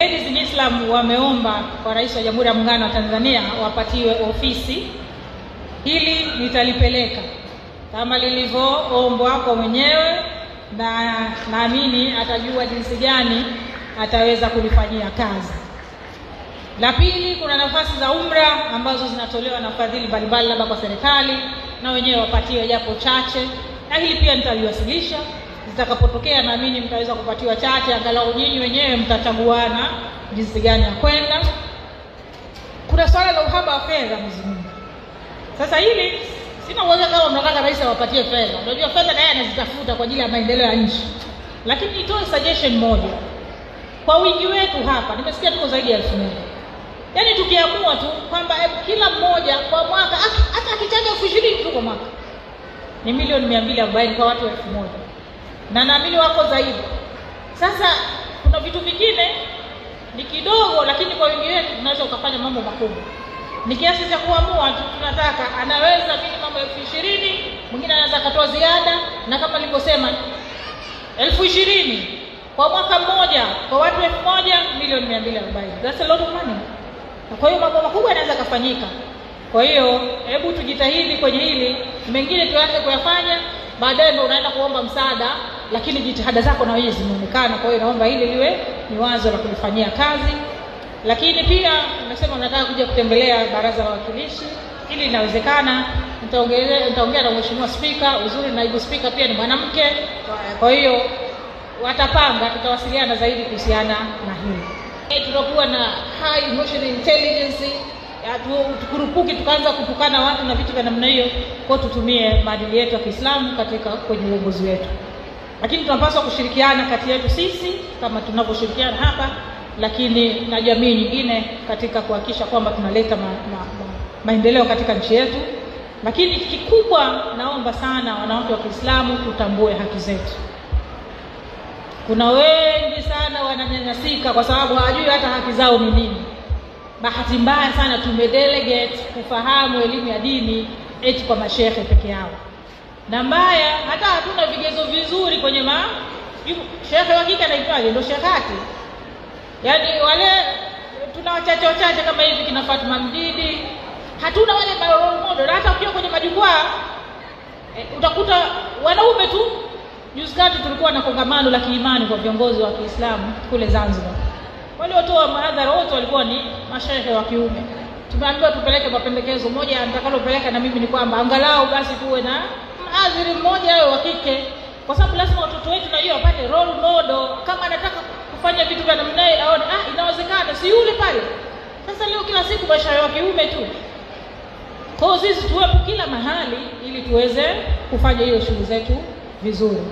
Ladies in Islam wameomba kwa Rais wa Jamhuri ya Muungano wa Tanzania wapatiwe ofisi. Hili nitalipeleka kama lilivyoombwa kwa mwenyewe, na naamini atajua jinsi gani ataweza kulifanyia kazi. La pili, kuna nafasi za umra ambazo zinatolewa na fadhili mbalimbali labda kwa serikali, na wenyewe wapatiwe japo chache, na hili pia nitaliwasilisha. Zitakapotokea naamini mtaweza kupatiwa chache, angalau nyinyi wenyewe mtachaguana jinsi gani ya kwenda. Kuna swala la uhaba wa fedha mzima. Sasa hili sina uwezo kama mnataka rais awapatie fedha. Unajua fedha naye anazitafuta kwa ajili ya maendeleo ya nchi. Lakini nitoe suggestion moja. Kwa wingi wetu hapa, nimesikia tuko zaidi ya 1000. Yaani tukiamua tu kwamba kila mmoja kwa mwaka hata akichanga 20,000 tu kwa mwaka, ni milioni 240 kwa watu 1000. Na naamini wako zaidi. Sasa kuna vitu vingine ni kidogo, lakini kwa wingi wetu tunaweza kufanya mambo makubwa. Ni kiasi cha kuamua tu tunataka, anaweza minimum 20,000, mwingine anaweza katoa ziada, na kama nilivyosema 20,000 kwa mwaka mmoja kwa watu 1000, milioni 240. That's a lot of money. Kwa hiyo mambo makubwa yanaweza kufanyika. Kwa hiyo hebu tujitahidi kwenye hili, mengine tuanze kuyafanya, baadaye ndio unaenda kuomba msaada, lakini jitihada zako na wewe zimeonekana. Kwa hiyo naomba hili liwe ni wazo la kulifanyia kazi. Lakini pia nimesema nataka kuja kutembelea Baraza la Wawakilishi, ili inawezekana nitaongea na Mheshimiwa Spika. Uzuri naibu spika pia ni mwanamke, kwa hiyo watapanga, tutawasiliana zaidi kuhusiana na hili. Tutakuwa na high emotional intelligence, tukurupuki tukaanza kutukana watu na vitu vya namna hiyo. Kwa tutumie maadili yetu ya Kiislamu katika kwenye uongozi wetu. Lakini tunapaswa kushirikiana kati yetu sisi kama tunavyoshirikiana hapa, lakini na jamii nyingine katika kuhakikisha kwamba tunaleta maendeleo katika nchi yetu. Lakini kikubwa naomba sana wanawake wa Kiislamu tutambue haki zetu. Kuna wengi sana wananyanyasika kwa sababu hawajui hata haki zao ni nini. Bahati mbaya sana tumedelegate kufahamu elimu ya dini eti kwa mashehe peke yao. Na mbaya hata hatuna vigezo vizuri kwenye shehe wa kike anaitwaje, ndio shehati. Yaani wale tuna wachache kama hivi kina Fatuma Mdidi, hatuna wale role model. Hata ukiwa kwenye majukwaa utakuta wanaume tu. Juzi kati tulikuwa na kongamano la kiimani kwa viongozi wa Kiislamu kule Zanzibar. Wale watoa mahadhara wote walikuwa ni mashehe wa kiume. Tumeambiwa tupeleke mapendekezo. Moja nitakalopeleka na mimi ni kwamba angalau basi tuwe na mhadhiri mmoja wa kike, kwa sababu lazima watoto wetu na hiyo wapate role model. Kama anataka kufanya vitu vya namna hiyo aone inawezekana, si yule pale. Sasa leo kila siku mashehe wa kiume tu. Kwa hiyo sisi tuwepo kila mahali ili tuweze kufanya hiyo shughuli zetu vizuri.